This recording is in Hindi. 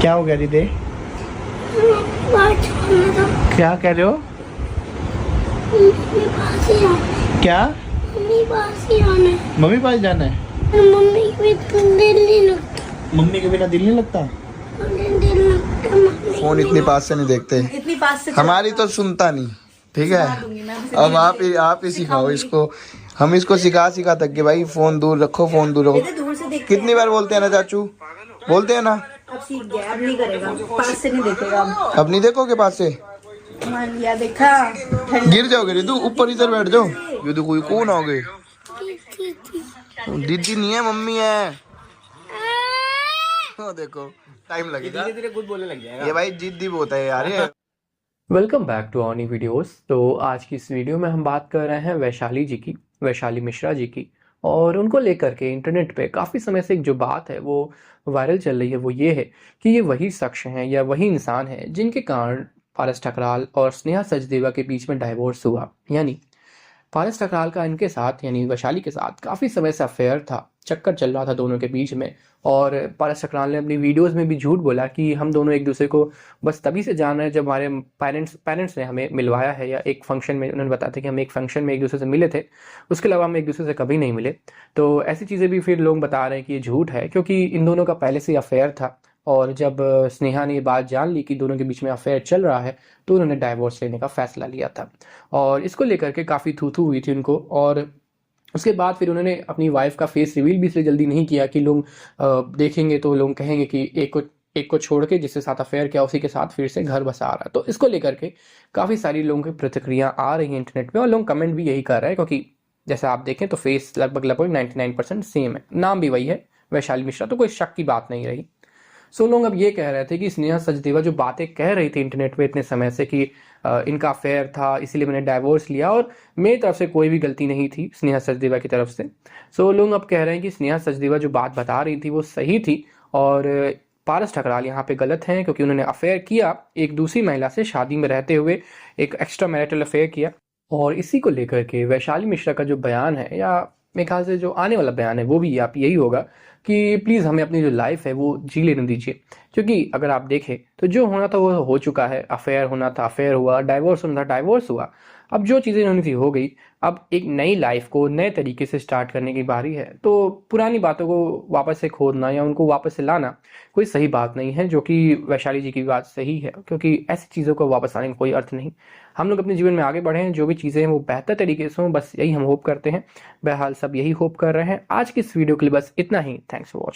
क्या हो गया दीदी? क्या कह रहे हो? क्या? मम्मी पास जाना है? मम्मी के बिना दिल नहीं लगता। फोन इतनी पास से नहीं देखते, इतनी पास से हमारी तो सुनता नहीं। ठीक है, अब आप ही सिखाओ इसको। हम इसको सिखा थक गए भाई। फोन दूर रखो, फोन दूर रखो। दूर से देखते कितनी बार बोलते हैं ना चाचू, बोलते हैं ना। अब सीख गया, अब नहीं करेगा, पास से नहीं देखेगा। अब नहीं देखोगे पास से, मान लिया, देखा। गिर जाओगे रितु, ऊपर इधर बैठ जाओ। ये तो कोई कौन आओगे? दीदी नहीं है, मम्मी है। देखो टाइम लगेगा, धीरे धीरे खुद बोलने लग जाएगा। ये भाई जिद्दी बहुत है यार ये। Welcome back to Oni videos. तो आज की इस वीडियो में हम बात कर रहे हैं वैशाली जी की, वैशाली मिश्रा जी की। और उनको लेकर के इंटरनेट पे काफ़ी समय से एक जो बात है वो वायरल चल रही है, वो ये है कि ये वही शख्स हैं या वही इंसान है जिनके कारण पारस ठकराल और स्नेहा सचदेवा के बीच में डाइवोर्स हुआ। यानी पारस ठकराल का इनके साथ यानी वैशाली के साथ काफ़ी समय से अफेयर था, चक्कर चल रहा था दोनों के बीच में। और पारस ठकराल ने अपनी वीडियोस में भी झूठ बोला कि हम दोनों एक दूसरे को बस तभी से जान रहे हैं जब हमारे पेरेंट्स ने हमें मिलवाया है, या एक फंक्शन में उन्होंने बताया था कि हम एक फंक्शन में एक दूसरे से मिले थे, उसके अलावा हम एक दूसरे से कभी नहीं मिले। तो ऐसी चीज़ें भी फिर लोग बता रहे हैं कि ये झूठ है, क्योंकि इन दोनों का पहले से अफेयर था। और जब स्नेहा ने ये बात जान ली कि दोनों के बीच में अफेयर चल रहा है, तो उन्होंने डाइवोर्स लेने का फैसला लिया था। और इसको लेकर के काफ़ी थू हुई थी उनको। और उसके बाद फिर उन्होंने अपनी वाइफ का फेस रिवील भी इसलिए जल्दी नहीं किया कि लोग देखेंगे तो लोग कहेंगे कि एक को छोड़ के जिसके साथ अफेयर किया उसी के साथ फिर से घर बसा रहा है। तो इसको लेकर के काफ़ी सारी लोगों की प्रतिक्रिया आ रही हैं इंटरनेट में, और लोग कमेंट भी यही कर रहे हैं, क्योंकि जैसे आप देखें तो फेस लगभग 99% सेम है, नाम भी वही है वैशाली मिश्रा, तो कोई शक की बात नहीं रही। सो लोग अब ये कह रहे थे कि स्नेहा सचदेवा जो बातें कह रही थी इंटरनेट पे इतने समय से कि इनका अफेयर था इसीलिए मैंने डाइवोर्स लिया, और मेरी तरफ से कोई भी गलती नहीं थी स्नेहा सचदेवा की तरफ से। सो लोग अब कह रहे हैं कि स्नेहा सचदेवा जो बात बता रही थी वो सही थी, और पारस ठकराल यहाँ पे गलत हैं, क्योंकि उन्होंने अफेयर किया एक दूसरी महिला से, शादी में रहते हुए एक एक्स्ट्रा मैरिटल अफेयर किया। और इसी को लेकर के वैशाली मिश्रा का जो बयान है, या मेरे ख्याल से जो आने वाला बयान है, वो भी आप यही होगा कि प्लीज़ हमें अपनी जो लाइफ है वो जी लेने दीजिए। क्योंकि अगर आप देखें तो जो होना था वो हो चुका है, अफेयर होना था अफेयर हुआ, डाइवोर्स होना था डाइवोर्स हुआ। अब जो चीज़ें होनी थी हो गई, अब एक नई लाइफ को नए तरीके से स्टार्ट करने की बारी है। तो पुरानी बातों को वापस से खोदना या उनको वापस से लाना कोई सही बात नहीं है, जो कि वैशाली जी की बात सही है, क्योंकि ऐसी चीज़ों को वापस आने का कोई अर्थ नहीं। हम लोग अपने जीवन में आगे बढ़े हैं, जो भी चीज़ें हैं वो बेहतर तरीके से हों, बस यही हम होप करते हैं। बहरहाल सब यही होप कर रहे हैं। आज की इस वीडियो के लिए बस इतना ही। Thanks for watching.